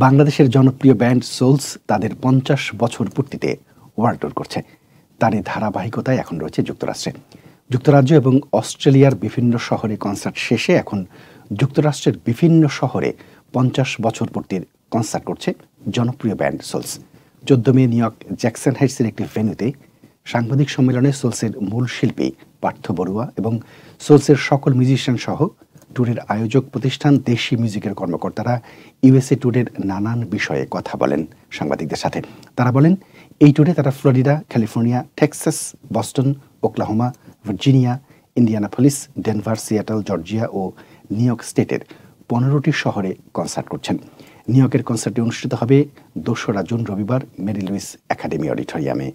বাংলাদেশের জনপ্রিয় band sols তাদের ৫০ বছর পূর্তিতে ওয়ার্ল্ড ট্যুর করছে। তারই ধারাবাহিকতায় এখন রয়েছে যুক্তরাষ্ট্রে। যুক্তরাজ্য এবং অস্ট্রেলিয়ার বিভিন্ন শহরে কনসার্ট শেষে এখন যুক্তরাষ্ট্রের বিভিন্ন শহরে ৫০ বছর পূর্তির কনসার্ট করছে জনপ্রিয় ব্যান্ড সোলস। ১৪ মে নিউ ইয়র্ক জ্যাকসন হাইটসের একটি ভেন্যুতে সাংবাদিক সম্মেলনে সোলসের মূল শিল্পী পার্থ বড়ুয়া এবং সোলসের সকল মিউজিশিয়ান সহ ট্যুরের আয়োজক প্রতিষ্ঠান দেশি মিউজিকের কর্মকর্তারা ইউএসএ ট্যুরের নানান বিষয়ে কথা বলেন সাংবাদিকদের সাথে। তারা বলেন, এই ট্যুরে তারা Florida, California, Texas, Boston, Oklahoma, Virginia, Indianapolis, Denver, Seattle, Georgia ও নিউ ইয়র্ক স্টেটের ১৫টি শহরে কনসার্ট করছেন। নিউ ইয়র্কের কনসার্টটি অনুষ্ঠিত হবে ২রা জুন রবিবার মেরি লুইস একাডেমি অডিটোরিয়ামে।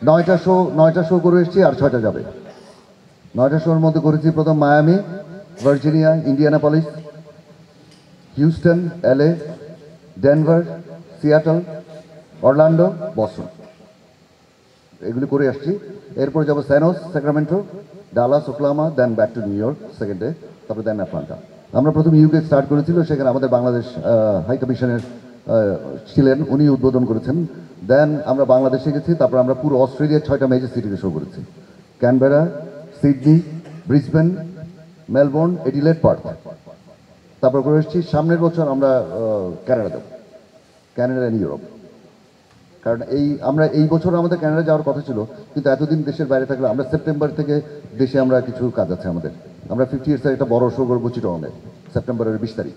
৯টা শো করে এসেছি, আর ৬টা যাবে। ৯টা শোর মধ্যে করেছি প্রথম Miami, Virginia, Indianapolis, Houston, LA, Denver, Seattle, Orlando, Boston, এগুলি করে আসছি। এরপরে যাবো স্যানোস, Sacramento, Dallas, Oklahoma, then back to New York সেকেন্ডে, তারপরে দেন আটলান্টা। আমরা প্রথম ইউকে স্টার্ট করেছিল, সেখানে আমাদের বাংলাদেশ হাই কমিশনের ছিলেন, উনি উদ্বোধন করেছেন। দেন আমরা বাংলাদেশে গেছি, তারপর আমরা পুরো অস্ট্রেলিয়ার 6টা মেজর সিটিতে শো করেছি। Canberra, Sydney, Brisbane, Melbourne, Adelaide, Partha. তারপর করে এসেছি সামনের বছর আমরা ক্যানাডা যাব, ক্যানাডা অ্যান্ড ইউরোপ। কারণ আমরা এই বছর আমাদের ক্যানাডা যাওয়ার কথা ছিল, কিন্তু এতদিন দেশের বাইরে থাকলে আমরা সেপ্টেম্বর থেকে দেশে আমরা কিছু কাজ আছে আমাদের। আমরা 50 ইয়ার্সের একটা বড় শো করবো চিটগংয়ে, সেপ্টেম্বরের 20 তারিখ।